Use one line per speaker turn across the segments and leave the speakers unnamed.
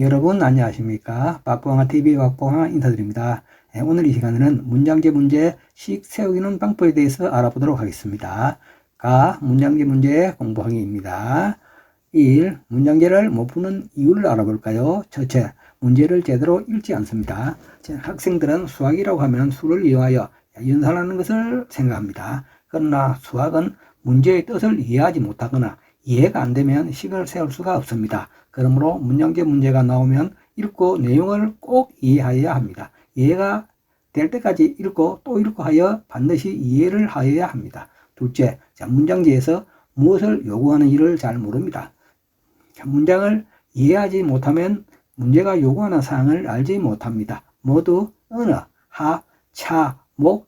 여러분 안녕하십니까? 박봉화TV 박봉화 인사드립니다. 오늘 이 시간에는 문장제 문제 식 세우기는 방법에 대해서 알아보도록 하겠습니다. 문장제 문제 공부하기입니다. 1. 문장제를 못 푸는 이유를 알아볼까요? 첫째, 문제를 제대로 읽지 않습니다. 학생들은 수학이라고 하면 수를 이용하여 연산하는 것을 생각합니다. 그러나 수학은 문제의 뜻을 이해하지 못하거나 이해가 안 되면 식을 세울 수가 없습니다. 그러므로 문장제 문제가 나오면 읽고 내용을 꼭 이해하여야 합니다. 이해가 될 때까지 읽고 또 읽고 하여 반드시 이해를 하여야 합니다. 둘째, 문장제에서 무엇을 요구하는 일을 잘 모릅니다. 문장을 이해하지 못하면 문제가 요구하는 사항을 알지 못합니다. 모두 언어, 하, 차, 목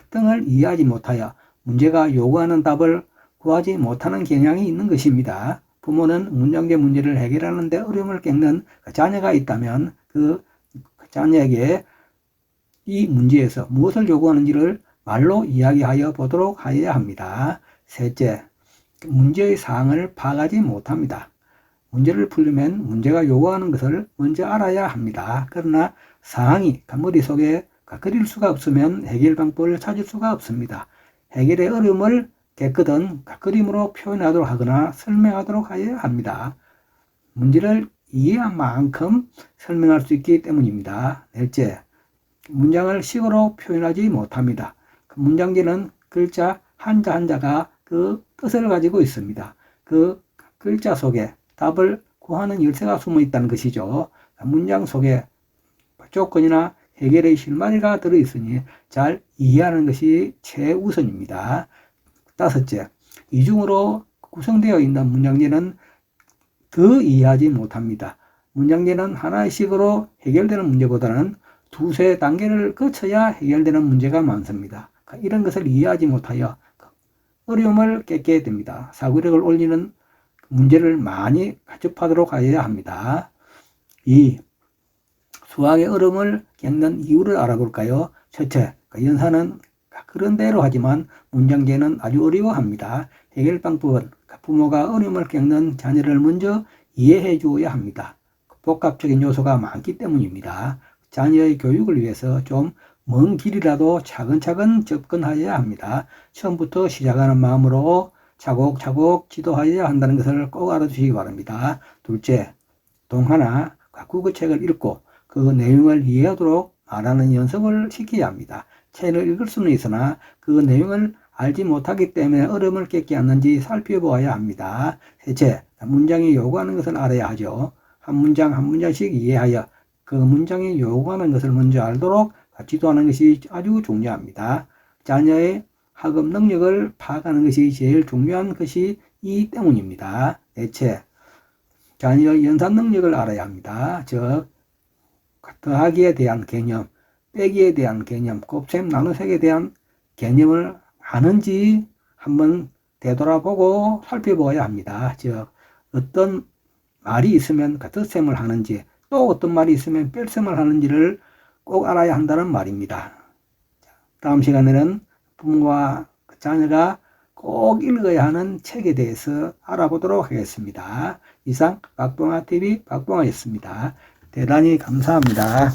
등을 이해하지 못하여 문제가 요구하는 답을 구하지 못하는 경향이 있는 것입니다. 부모는 문장제 문제를 해결하는 데 어려움을 겪는 자녀가 있다면 그 자녀에게 이 문제에서 무엇을 요구하는지를 말로 이야기하여 보도록 하여야 합니다. 셋째, 문제의 사항을 파악하지 못합니다. 문제를 풀려면 문제가 요구하는 것을 먼저 알아야 합니다. 그러나 사항이 머릿속에 그릴 수가 없으면 해결 방법을 찾을 수가 없습니다. 해결의 어려움을 깨끗한 그림으로 표현하도록 하거나 설명하도록 하여야 합니다. 문제를 이해한 만큼 설명할 수 있기 때문입니다. 넷째, 문장을 식으로 표현하지 못합니다. 문장제는 글자 한자 한자가 그 뜻을 가지고 있습니다. 그 글자 속에 답을 구하는 열쇠가 숨어 있다는 것이죠. 문장 속에 조건이나 해결의 실마리가 들어있으니 잘 이해하는 것이 최우선입니다. 다섯째, 이중으로 구성되어 있는 문장제는 더 이해하지 못합니다. 문장제는 하나의 식으로 해결되는 문제보다는 두세 단계를 거쳐야 해결되는 문제가 많습니다. 이런 것을 이해하지 못하여 어려움을 겪게 됩니다. 사고력을 올리는 문제를 많이 접하도록 하여야 합니다. 2. 수학의 어려움을 겪는 이유를 알아볼까요? 첫째, 연산은 그런 대로 하지만 문장제는 아주 어려워합니다. 해결 방법은 부모가 어려움을 겪는 자녀를 먼저 이해해 주어야 합니다. 복합적인 요소가 많기 때문입니다. 자녀의 교육을 위해서 좀 먼 길이라도 차근차근 접근하여야 합니다. 처음부터 시작하는 마음으로 차곡차곡 지도하여야 한다는 것을 꼭 알아주시기 바랍니다. 둘째, 동화나 국어책을 읽고 그 내용을 이해하도록 말하는 연습을 시켜야 합니다. 책을 읽을 수는 있으나 그 내용을 알지 못하기 때문에 어려움을 겪지 않는지 살펴보아야 합니다. 셋째, 문장이 요구하는 것을 알아야 하죠. 한 문장 한 문장씩 이해하여 그 문장이 요구하는 것을 먼저 알도록 지도하는 것이 아주 중요합니다. 자녀의 학업 능력을 파악하는 것이 제일 중요한 것이 이 때문입니다. 넷째, 자녀의 연산 능력을 알아야 합니다. 즉, 더하기에 대한 개념, 빼기에 대한 개념, 곱셈, 나눗셈에 대한 개념을 아는지 한번 되돌아보고 살펴보아야 합니다. 즉, 어떤 말이 있으면 덧셈을 하는지, 또 어떤 말이 있으면 뺄셈을 하는지를 꼭 알아야 한다는 말입니다. 다음 시간에는 부모와 자녀가 꼭 읽어야 하는 책에 대해서 알아보도록 하겠습니다. 이상 박봉화TV 박봉화였습니다. 대단히 감사합니다.